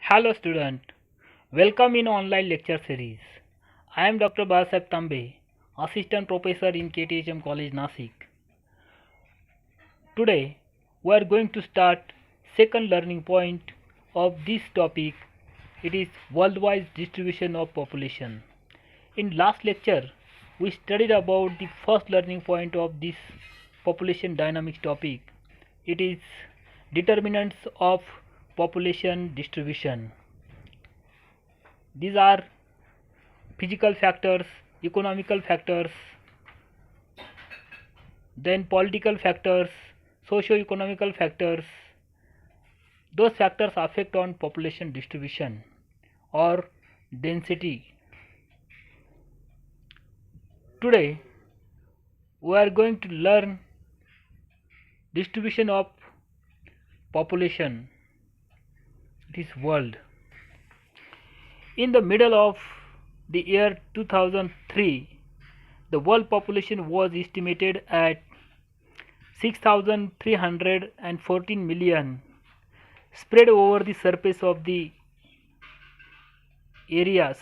Hello student, welcome in online lecture series. I am Dr. Basab Tambe, Assistant Professor in KTHM College Nasik. Today we are going to start second learning point of this topic. It is worldwide distribution of population. In last lecture we studied about the first learning point of this population dynamics topic. It is determinants of population distribution. These are physical factors, economical factors, then political factors, socio-economical factors. Those factors affect on population distribution or density. Today we are going to learn distribution of population. It is world. In the middle of the year 2003, the world population was estimated at 6,314 million, spread over the surface area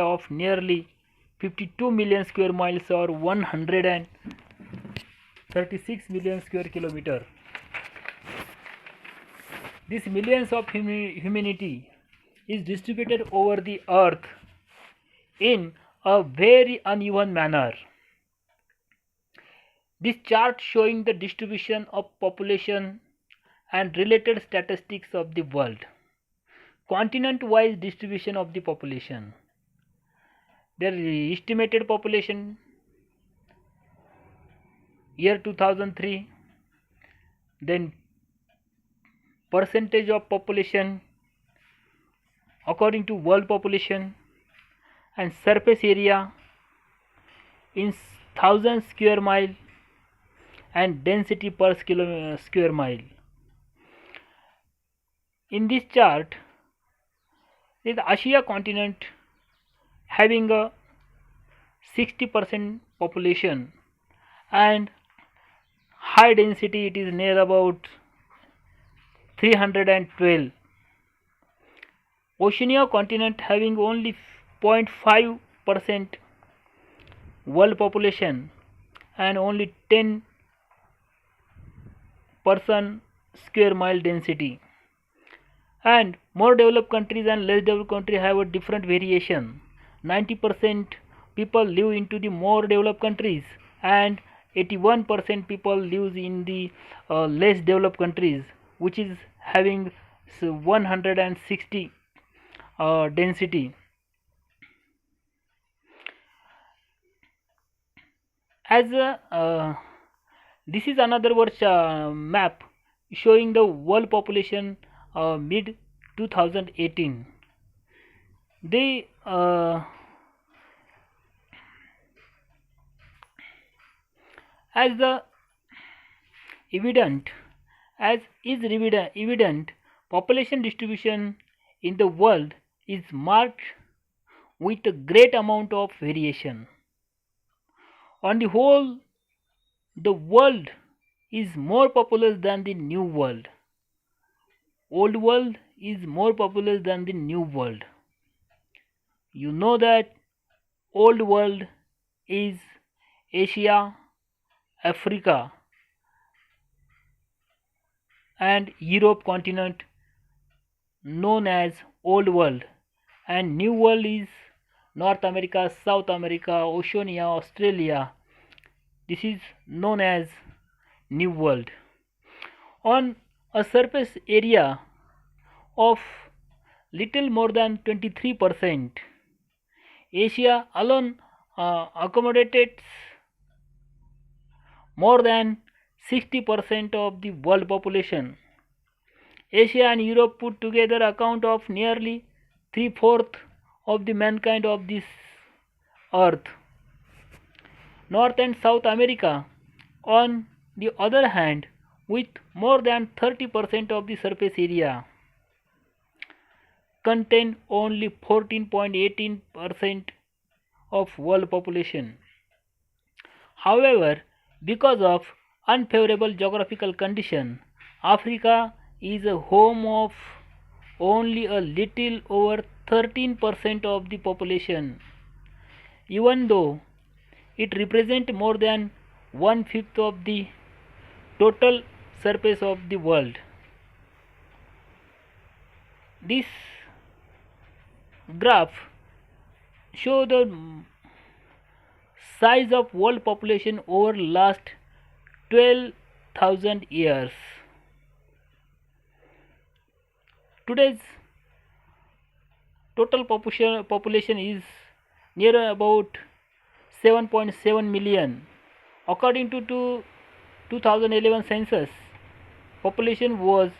of nearly 52 million square miles or 136 million square kilometer. This millions of humanity is distributed over the earth in a very uneven manner. This chart showing the distribution of population and related statistics of the world. Continent-wise distribution of the population. Their estimated population year 2003, then percentage of population according to world population, and surface area in 1000 square mile and density per square mile. In this chart, the Asia continent having a 60% population and high density, it is near about 312. Oceania continent having only 0.5% world population and only 10 person square mile density. And more developed countries and less developed countries have a different variation. 90% people live into the more developed countries and 81% people live in the less developed countries, which is having 160 density. As this is another map showing the world population mid 2018. They as the evident as is evident, population distribution in the world is marked with a great amount of variation. On the whole, the world is more populous than the new world. Old world is more populous than the new world. You know that old world is Asia, Africa and Europe continent known as old world, and new world is North America, South America, Oceania, Australia. This is known as new world. On a surface area of little more than 23%, Asia alone accommodates more than 60% of the world population. Asia and Europe put together account of nearly 3/4 of the mankind of this earth. North and South America, on the other hand, with more than 30% of the surface area, contain only 14.18% of world population. However, because of unfavorable geographical condition, Africa is a home of only a little over 13% of the population, even though it represents more than one fifth of the total surface of the world. This graph shows the size of world population over last 12,000 years. Today's total population is near about 7.7 million. According to 2011 census, population was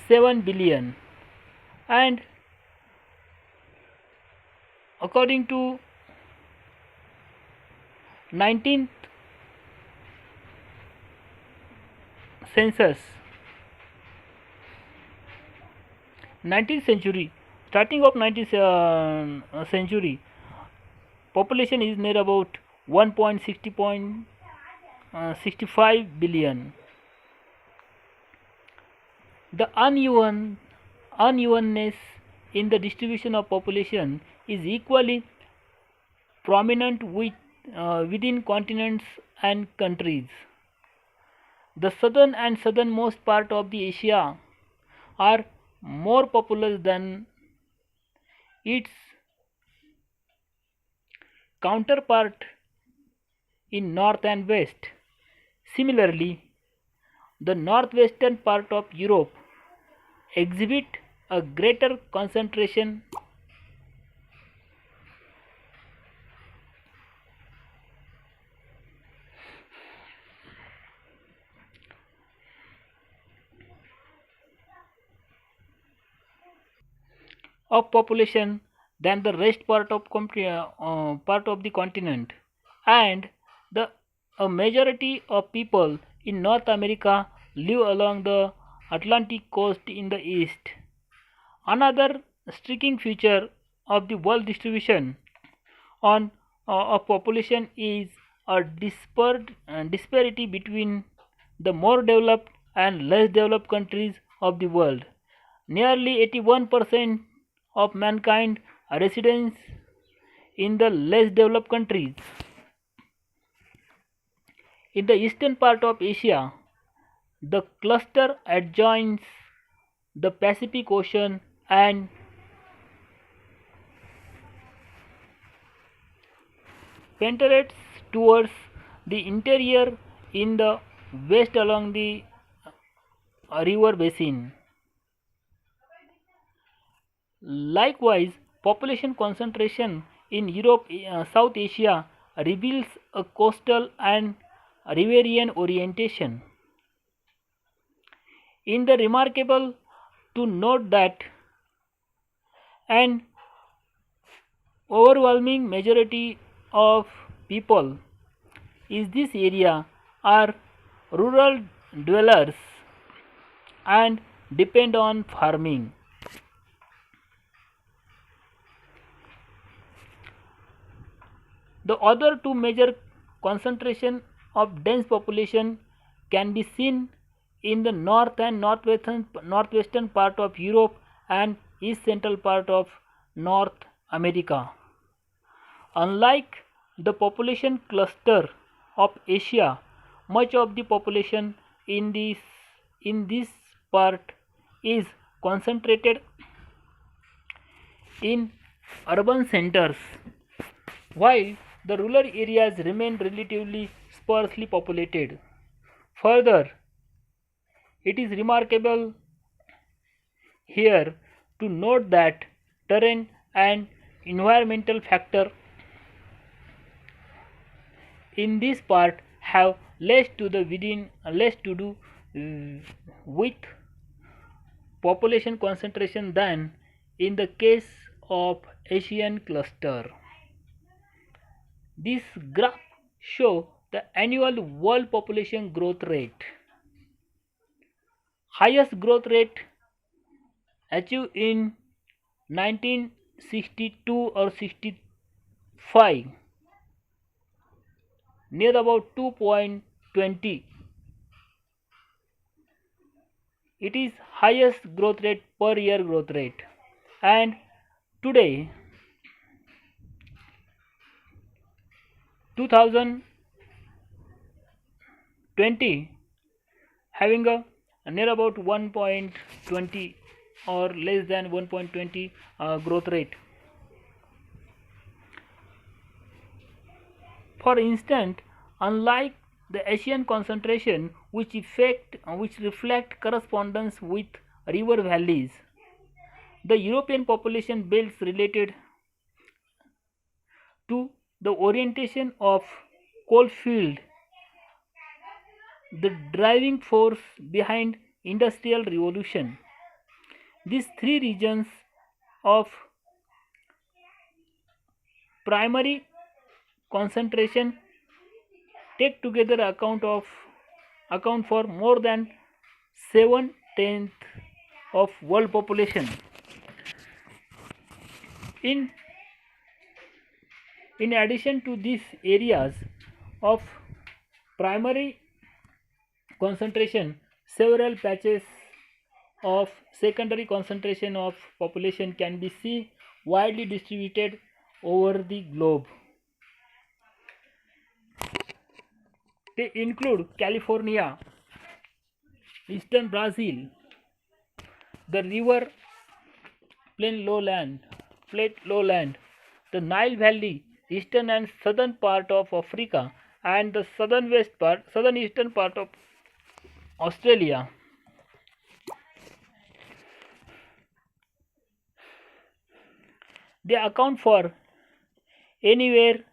7 billion, and according to 19th census, 19th century, starting of 19th century, population is near about 1.65 billion. The unevenness in the distribution of population is equally prominent within continents and countries. The southern and southernmost part of the Asia are more populous than its counterpart in north and west. Similarly, the northwestern part of Europe exhibit a greater concentration of population than the rest part of the continent, and the a majority of people in North America live along the Atlantic coast in the east. Another striking feature of the world distribution on of population is a disparity between the more developed and less developed countries of the world. Nearly 81% of mankind residents in the less developed countries. In the eastern part of Asia, the cluster adjoins the Pacific Ocean and penetrates towards the interior in the west along the river basin. Likewise, population concentration in Europe, South Asia reveals a coastal and riverian orientation. In the remarkable to note that an overwhelming majority of people in this area are rural dwellers and depend on farming. The other two major concentration of dense population can be seen in the north and northwestern part of Europe and east central part of North America. Unlike the population cluster of Asia, much of the population in this part is concentrated in urban centers, while the rural areas remain relatively sparsely populated. Further, it is remarkable here to note that terrain and environmental factors in this part have less to do with population concentration than in the case of Asian cluster. This graph shows the annual world population growth rate. Highest growth rate achieved in 1962 or 65, near about 2.20. It is highest growth rate per year growth rate. And today 2020 having a near about 1.20 or less than 1.20 growth rate. For instance, unlike the Asian concentration which reflect correspondence with river valleys, the European population belts related to the orientation of coal field, the driving force behind industrial revolution. These three regions of primary concentration take together account for more than 7/10 of world population. In in addition to these areas of primary concentration, several patches of secondary concentration of population can be seen widely distributed over the globe. They include California, eastern Brazil, the river plate lowland, the Nile Valley, eastern and southern part of Africa, and the southern eastern part of Australia. They account for anywhere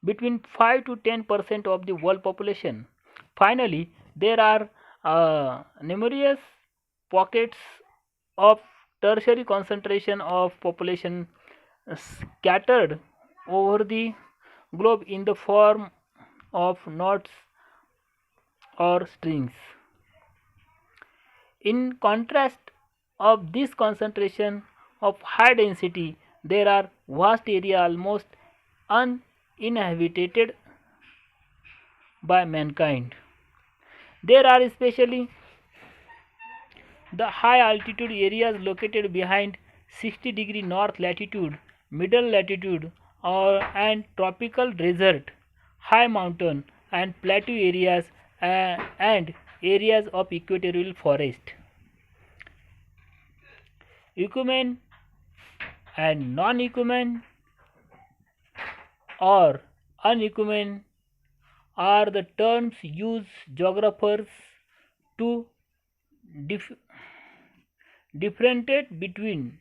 between 5 to 10% of the world population. Finally, there are numerous pockets of tertiary concentration of population scattered over the globe in the form of knots or strings. In contrast of this concentration of high density, there are vast areas almost uninhabited by mankind. There are especially the high altitude areas located behind 60° north latitude, middle latitude, and tropical desert, high mountain and plateau areas, and areas of equatorial forest. Ecumen and non-ecumen or unecumen are the terms used geographers to differentiate between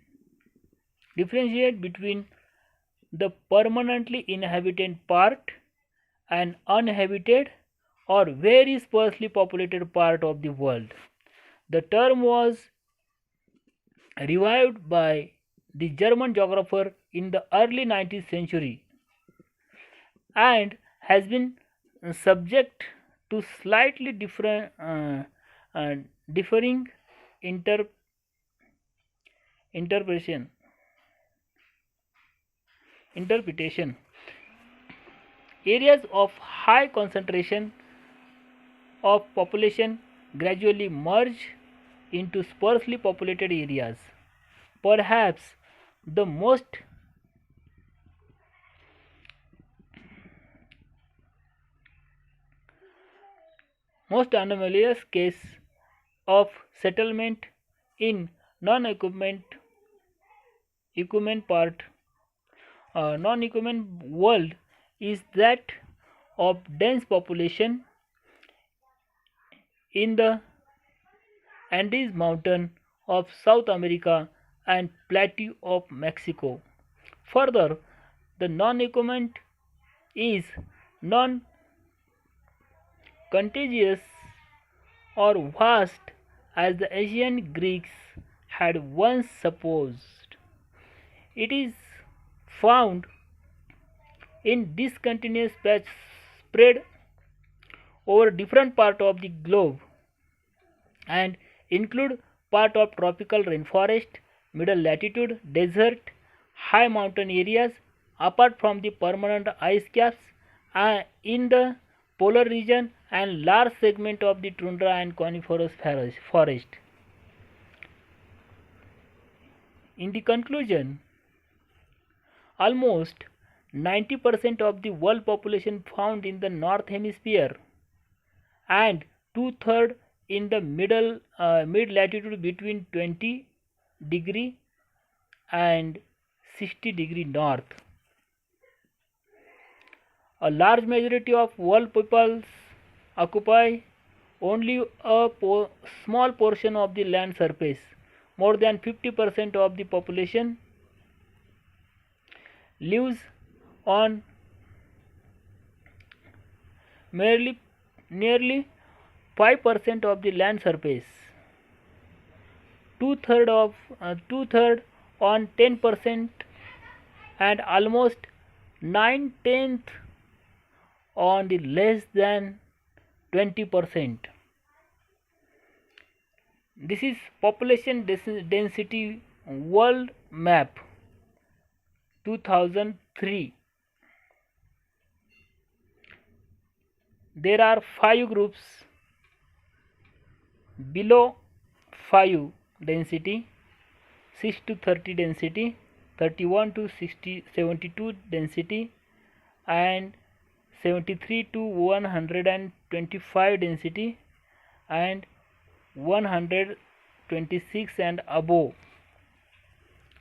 the permanently inhabited part and uninhabited or very sparsely populated part of the world. The term was revived by the German geographer in the early 19th century and has been subject to slightly differing interpretation. Areas of high concentration of population gradually merge into sparsely populated areas. Perhaps the most anomalous case of settlement in non-equipment world is that of dense population in the Andes mountain of South America and plateau of Mexico. Further, the non-equipment is non-contiguous or vast as the ancient Greeks had once supposed. It is found in discontinuous patches spread over different parts of the globe and include part of tropical rainforest, middle latitude, desert, high mountain areas, apart from the permanent ice caps in the polar region and large segment of the tundra and coniferous forest. In the conclusion, almost 90% of the world population found in the north hemisphere and two-thirds in the mid latitude between 20° and 60° north. A large majority of world peoples occupy only a small portion of the land surface. More than 50% of the population lives on nearly 5% of the land surface. Two-third on 10% and almost 9/10 on the less than 20%. This is population density world map 2003. There are 5 groups below 5 density: 6 to 30 density, 31 to 72 density, and 73 to 125 density, and 126 and above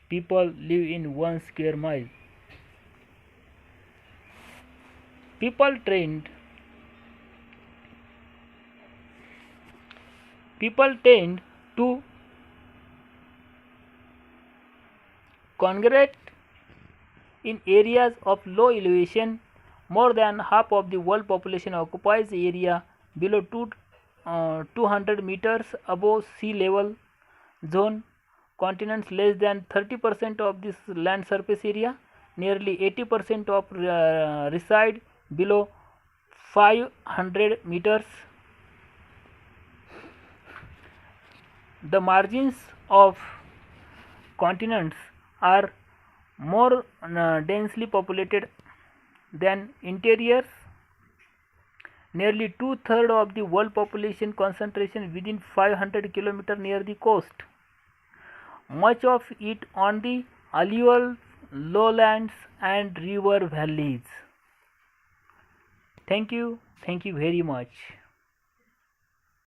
people live in 1 square mile. People tend to congregate in areas of low elevation. More than half of the world population occupies the area below 200 meters above sea level zone. Continents less than 30% of this land surface area. Nearly 80% of reside below 500 meters. The margins of continents are more densely populated than interiors. Nearly two-thirds of the world population concentration within 500 km near the coast. Much of it on the alluvial lowlands and river valleys. Thank you very much.